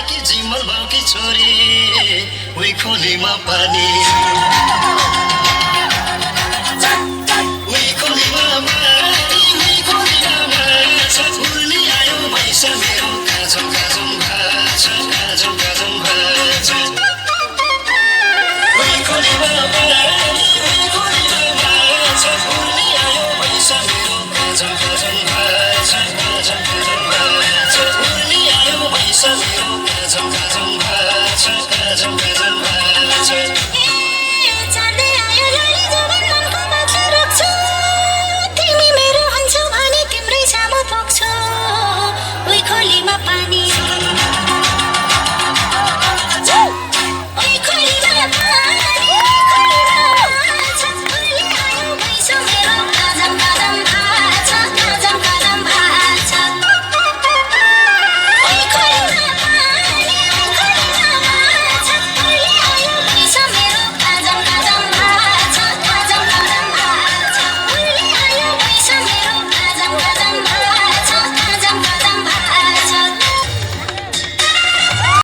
कि जिम्मल भाउकी छोरी उही खोलीमा पानी उही खोलीमा पानी उही खोलीमा माछा उर्ली आयो भैसा मेरो काजम काजम भाछा काजम काजम भाछा उही खोलीमा पानी उही खोलीमा माछा उर्ली आयो भैसा मेरो काजम काजम भाछा काजम काजम भाछा उर्ली आयो भैसा मेरो काजम काजम भाछा काजम